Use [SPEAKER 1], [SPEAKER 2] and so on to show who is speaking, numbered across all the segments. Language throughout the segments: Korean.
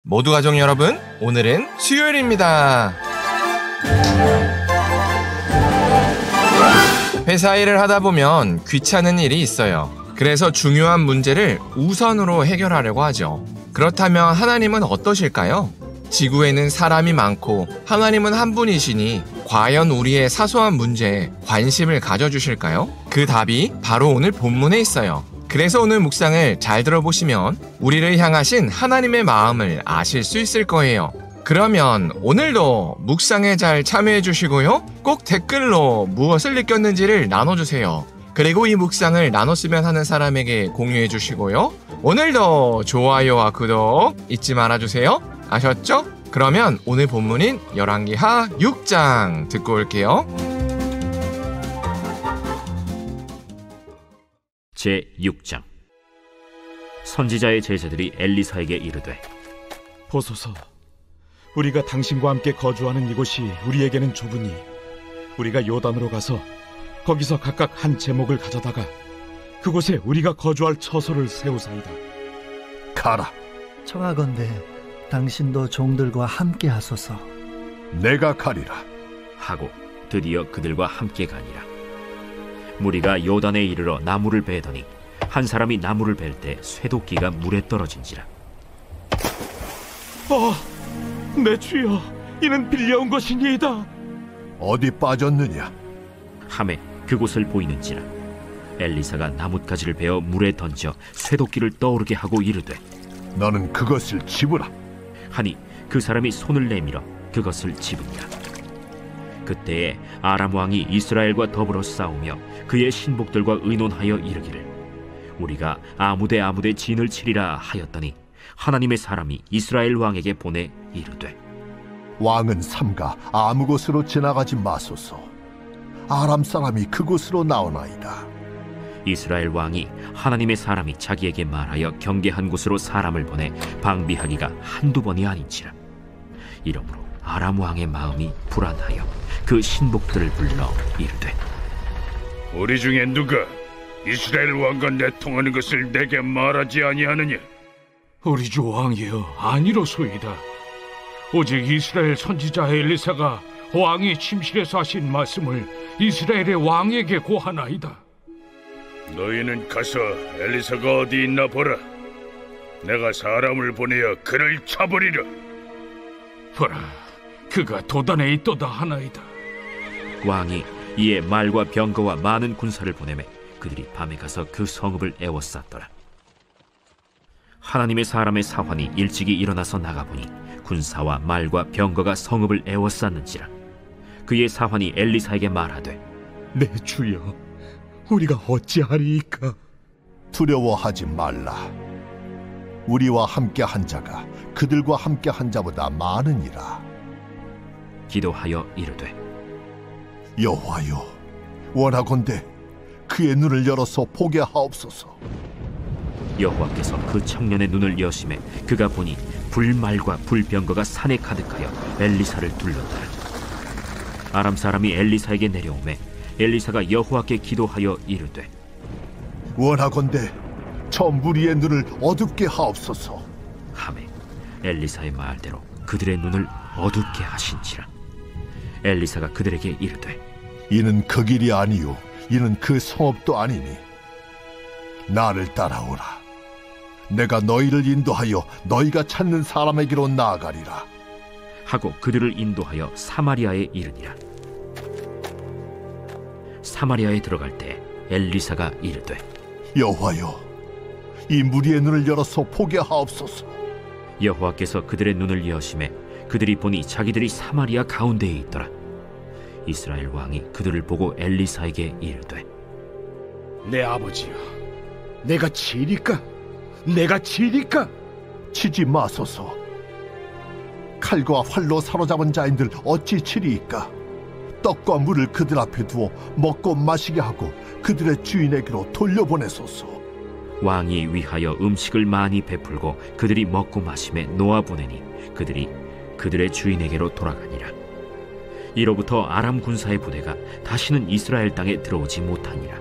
[SPEAKER 1] 모두 가족 여러분, 오늘은 수요일입니다. 회사 일을 하다 보면 귀찮은 일이 있어요. 그래서 중요한 문제를 우선으로 해결하려고 하죠. 그렇다면 하나님은 어떠실까요? 지구에는 사람이 많고 하나님은 한 분이시니 과연 우리의 사소한 문제에 관심을 가져주실까요? 그 답이 바로 오늘 본문에 있어요. 그래서 오늘 묵상을 잘 들어보시면 우리를 향하신 하나님의 마음을 아실 수 있을 거예요. 그러면 오늘도 묵상에 잘 참여해 주시고요. 꼭 댓글로 무엇을 느꼈는지를 나눠주세요. 그리고 이 묵상을 나눴으면 하는 사람에게 공유해 주시고요. 오늘도 좋아요와 구독 잊지 말아주세요. 아셨죠? 그러면 오늘 본문인 열왕기하 6장 듣고 올게요.
[SPEAKER 2] 제6장. 선지자의 제자들이 엘리사에게 이르되,
[SPEAKER 3] 보소서, 우리가 당신과 함께 거주하는 이곳이 우리에게는 좁으니 우리가 요단으로 가서 거기서 각각 한 제목을 가져다가 그곳에 우리가 거주할 처소를 세우사이다.
[SPEAKER 4] 가라.
[SPEAKER 5] 청하건대 당신도 종들과 함께 하소서.
[SPEAKER 4] 내가 가리라
[SPEAKER 2] 하고 드디어 그들과 함께 가니라. 무리가 요단에 이르러 나무를 베더니 한 사람이 나무를 벨 때 쇠도끼가 물에 떨어진지라.
[SPEAKER 3] 내 주여, 이는 빌려온 것이니이다.
[SPEAKER 4] 어디 빠졌느냐?
[SPEAKER 2] 하매 그곳을 보이는지라. 엘리사가 나뭇가지를 베어 물에 던져 쇠도끼를 떠오르게 하고 이르되,
[SPEAKER 4] 너는 그것을 집으라
[SPEAKER 2] 하니 그 사람이 손을 내밀어 그것을 집으니라. 그때에 아람 왕이 이스라엘과 더불어 싸우며 그의 신복들과 의논하여 이르기를, 우리가 아무데 진을 치리라 하였더니 하나님의 사람이 이스라엘 왕에게 보내 이르되,
[SPEAKER 4] 왕은 삼가 아무 곳으로 지나가지 마소서. 아람 사람이 그곳으로 나오나이다.
[SPEAKER 2] 이스라엘 왕이 하나님의 사람이 자기에게 말하여 경계한 곳으로 사람을 보내 방비하기가 한두 번이 아닌지라. 이러므로 아람 왕의 마음이 불안하여 그 신복들을 불러 이르되,
[SPEAKER 6] 우리 중에 누가 이스라엘 왕과 내통하는 것을 내게 말하지 아니하느냐?
[SPEAKER 7] 우리 주 왕이여, 아니로소이다. 오직 이스라엘 선지자 엘리사가 왕이 침실에서 하신 말씀을 이스라엘의 왕에게 고하나이다.
[SPEAKER 6] 너희는 가서 엘리사가 어디 있나 보라. 내가 사람을 보내어 그를 쳐버리라.
[SPEAKER 7] 보라, 그가 도단에 있도다 하나이다.
[SPEAKER 2] 왕이 이에 말과 병거와 많은 군사를 보내매 그들이 밤에 가서 그 성읍을 에워쌌더라. 하나님의 사람의 사환이 일찍이 일어나서 나가보니 군사와 말과 병거가 성읍을 에워쌌는지라. 그의 사환이 엘리사에게 말하되,
[SPEAKER 3] 내 주여, 우리가 어찌하리이까?
[SPEAKER 4] 두려워하지 말라. 우리와 함께 한 자가 그들과 함께 한 자보다 많으니라.
[SPEAKER 2] 기도하여 이르되,
[SPEAKER 4] 여호와여, 원하건대 그의 눈을 열어서 보게 하옵소서.
[SPEAKER 2] 여호와께서 그 청년의 눈을 여심해 그가 보니 불말과 불병거가 산에 가득하여 엘리사를 둘렀더라. 아람 사람이 엘리사에게 내려오매 엘리사가 여호와께 기도하여 이르되,
[SPEAKER 4] 원하건대 저 무리의 눈을 어둡게 하옵소서.
[SPEAKER 2] 하매 엘리사의 말대로 그들의 눈을 어둡게 하신지라. 엘리사가 그들에게 이르되,
[SPEAKER 4] 이는 그 길이 아니요 이는 그 성읍도 아니니 나를 따라오라. 내가 너희를 인도하여 너희가 찾는 사람에게로 나아가리라.
[SPEAKER 2] 하고 그들을 인도하여 사마리아에 이르니라. 사마리아에 들어갈 때 엘리사가 이르되,
[SPEAKER 4] 여호와여, 이 무리의 눈을 열어서 보게 하옵소서.
[SPEAKER 2] 여호와께서 그들의 눈을 여심해 그들이 보니 자기들이 사마리아 가운데에 있더라. 이스라엘 왕이 그들을 보고 엘리사에게 이르되,
[SPEAKER 8] 내 아버지여, 내가 치리까? 내가 치리까?
[SPEAKER 4] 치지 마소서. 칼과 활로 사로잡은 자인들 어찌 치리이까? 떡과 물을 그들 앞에 두어 먹고 마시게 하고 그들의 주인에게로 돌려보내소서.
[SPEAKER 2] 왕이 위하여 음식을 많이 베풀고 그들이 먹고 마심에 놓아보내니 그들이 그들의 주인에게로 돌아가니라. 이로부터 아람 군사의 부대가 다시는 이스라엘 땅에 들어오지 못하니라.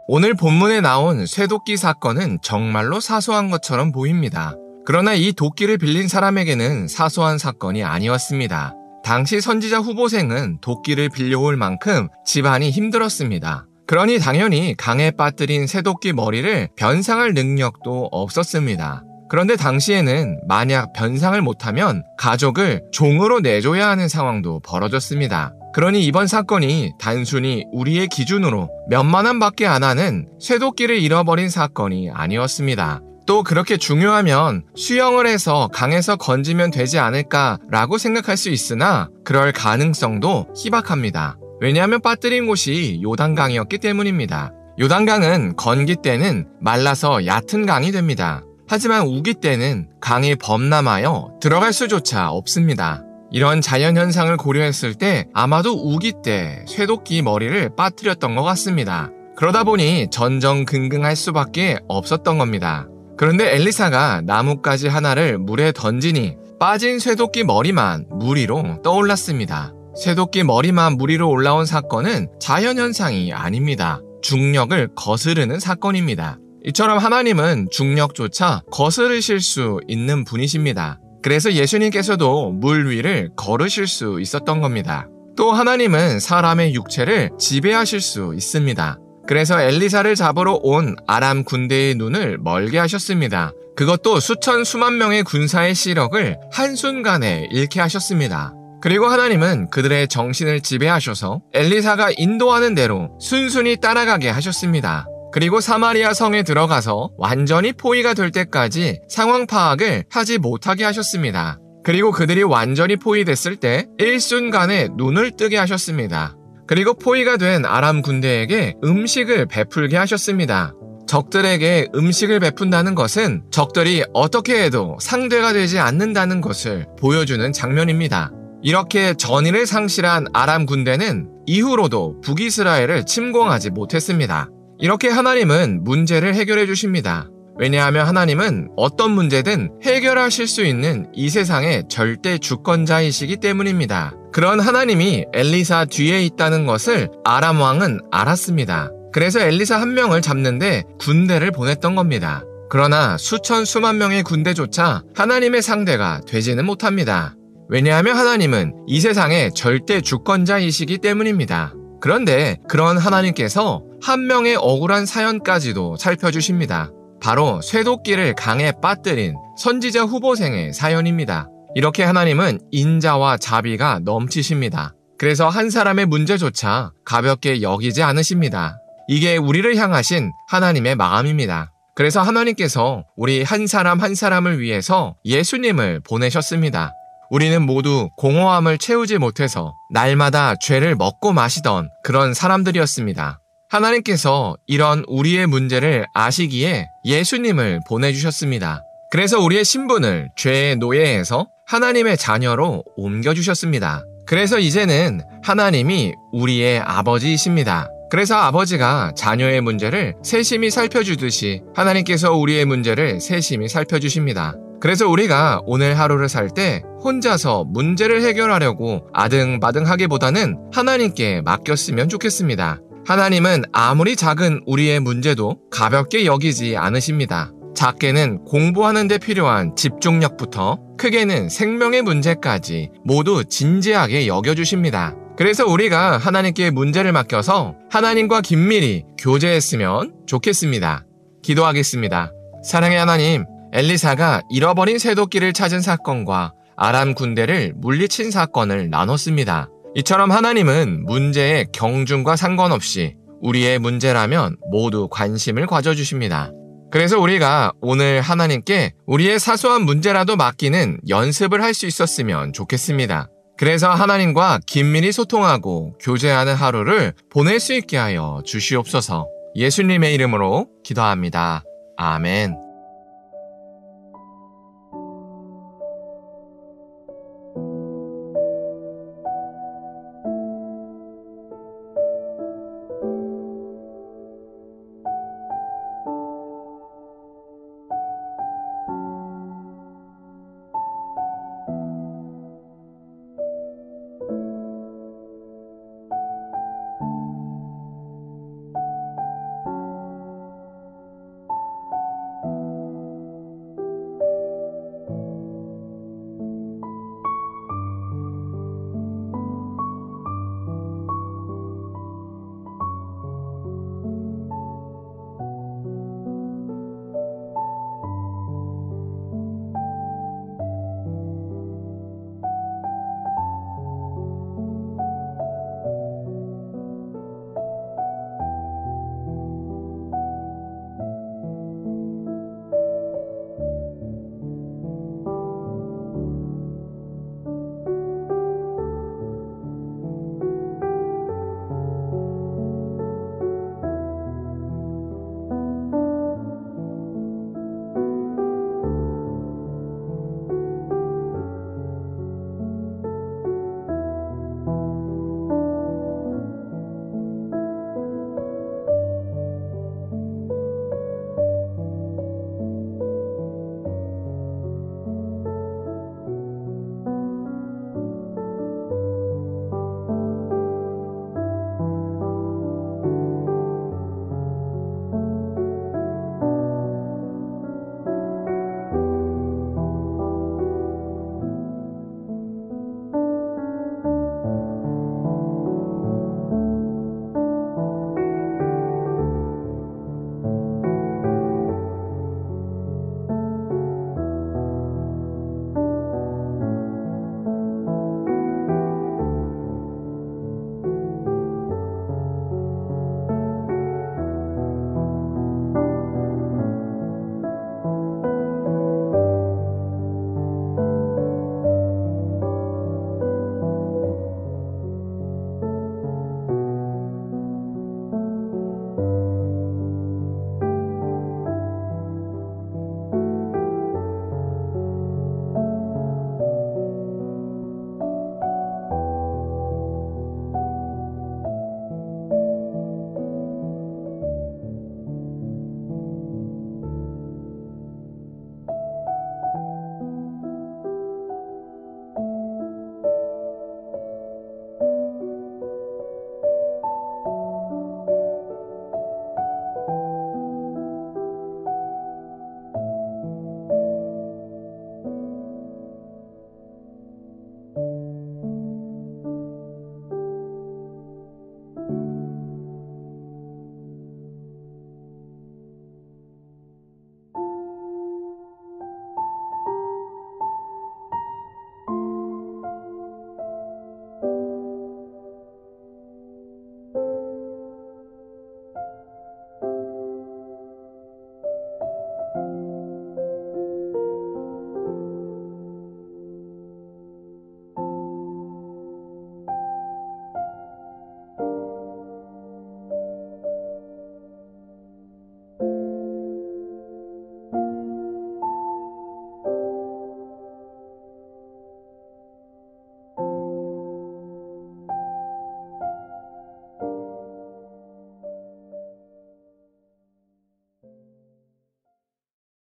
[SPEAKER 1] 오늘 본문에 나온 쇠도끼 사건은 정말로 사소한 것처럼 보입니다. 그러나 이 도끼를 빌린 사람에게는 사소한 사건이 아니었습니다. 당시 선지자 후보생은 도끼를 빌려올 만큼 집안이 힘들었습니다. 그러니 당연히 강에 빠뜨린 새도끼 머리를 변상할 능력도 없었습니다. 그런데 당시에는 만약 변상을 못하면 가족을 종으로 내줘야 하는 상황도 벌어졌습니다. 그러니 이번 사건이 단순히 우리의 기준으로 몇만 원밖에 안 하는 쇠도끼를 잃어버린 사건이 아니었습니다. 또 그렇게 중요하면 수영을 해서 강에서 건지면 되지 않을까라고 생각할 수 있으나 그럴 가능성도 희박합니다. 왜냐하면 빠뜨린 곳이 요단강이었기 때문입니다. 요단강은 건기 때는 말라서 얕은 강이 됩니다. 하지만 우기 때는 강이 범람하여 들어갈 수조차 없습니다. 이런 자연현상을 고려했을 때 아마도 우기 때 쇠도끼 머리를 빠뜨렸던 것 같습니다. 그러다 보니 전전긍긍할 수밖에 없었던 겁니다. 그런데 엘리사가 나뭇가지 하나를 물에 던지니 빠진 쇠도끼 머리만 물 위로 떠올랐습니다. 쇠도끼 머리만 물 위로 올라온 사건은 자연현상이 아닙니다. 중력을 거스르는 사건입니다. 이처럼 하나님은 중력조차 거스르실 수 있는 분이십니다. 그래서 예수님께서도 물 위를 걸으실 수 있었던 겁니다. 또 하나님은 사람의 육체를 지배하실 수 있습니다. 그래서 엘리사를 잡으러 온 아람 군대의 눈을 멀게 하셨습니다. 그것도 수천 수만 명의 군사의 시력을 한순간에 잃게 하셨습니다. 그리고 하나님은 그들의 정신을 지배하셔서 엘리사가 인도하는 대로 순순히 따라가게 하셨습니다. 그리고 사마리아 성에 들어가서 완전히 포위가 될 때까지 상황 파악을 하지 못하게 하셨습니다. 그리고 그들이 완전히 포위됐을 때 일순간에 눈을 뜨게 하셨습니다. 그리고 포위가 된 아람 군대에게 음식을 베풀게 하셨습니다. 적들에게 음식을 베푼다는 것은 적들이 어떻게 해도 상대가 되지 않는다는 것을 보여주는 장면입니다. 이렇게 전의를 상실한 아람 군대는 이후로도 북이스라엘을 침공하지 못했습니다. 이렇게 하나님은 문제를 해결해 주십니다. 왜냐하면 하나님은 어떤 문제든 해결하실 수 있는 이 세상의 절대 주권자이시기 때문입니다. 그런 하나님이 엘리사 뒤에 있다는 것을 아람 왕은 알았습니다. 그래서 엘리사 한 명을 잡는데 군대를 보냈던 겁니다. 그러나 수천 수만 명의 군대조차 하나님의 상대가 되지는 못합니다. 왜냐하면 하나님은 이 세상의 절대 주권자이시기 때문입니다. 그런데 그런 하나님께서 한 명의 억울한 사연까지도 살펴주십니다. 바로 쇠도끼를 강에 빠뜨린 선지자 후보생의 사연입니다. 이렇게 하나님은 인자와 자비가 넘치십니다. 그래서 한 사람의 문제조차 가볍게 여기지 않으십니다. 이게 우리를 향하신 하나님의 마음입니다. 그래서 하나님께서 우리 한 사람 한 사람을 위해서 예수님을 보내셨습니다. 우리는 모두 공허함을 채우지 못해서 날마다 죄를 먹고 마시던 그런 사람들이었습니다. 하나님께서 이런 우리의 문제를 아시기에 예수님을 보내주셨습니다. 그래서 우리의 신분을 죄의 노예에서 하나님의 자녀로 옮겨주셨습니다. 그래서 이제는 하나님이 우리의 아버지이십니다. 그래서 아버지가 자녀의 문제를 세심히 살펴주듯이 하나님께서 우리의 문제를 세심히 살펴주십니다. 그래서 우리가 오늘 하루를 살 때 혼자서 문제를 해결하려고 아등바등하기보다는 하나님께 맡겼으면 좋겠습니다. 하나님은 아무리 작은 우리의 문제도 가볍게 여기지 않으십니다. 작게는 공부하는 데 필요한 집중력부터 크게는 생명의 문제까지 모두 진지하게 여겨주십니다. 그래서 우리가 하나님께 문제를 맡겨서 하나님과 긴밀히 교제했으면 좋겠습니다. 기도하겠습니다. 사랑의 하나님, 엘리사가 잃어버린 쇠도끼를 찾은 사건과 아람 군대를 물리친 사건을 나눴습니다. 이처럼 하나님은 문제의 경중과 상관없이 우리의 문제라면 모두 관심을 가져주십니다. 그래서 우리가 오늘 하나님께 우리의 사소한 문제라도 맡기는 연습을 할 수 있었으면 좋겠습니다. 그래서 하나님과 긴밀히 소통하고 교제하는 하루를 보낼 수 있게 하여 주시옵소서. 예수님의 이름으로 기도합니다. 아멘.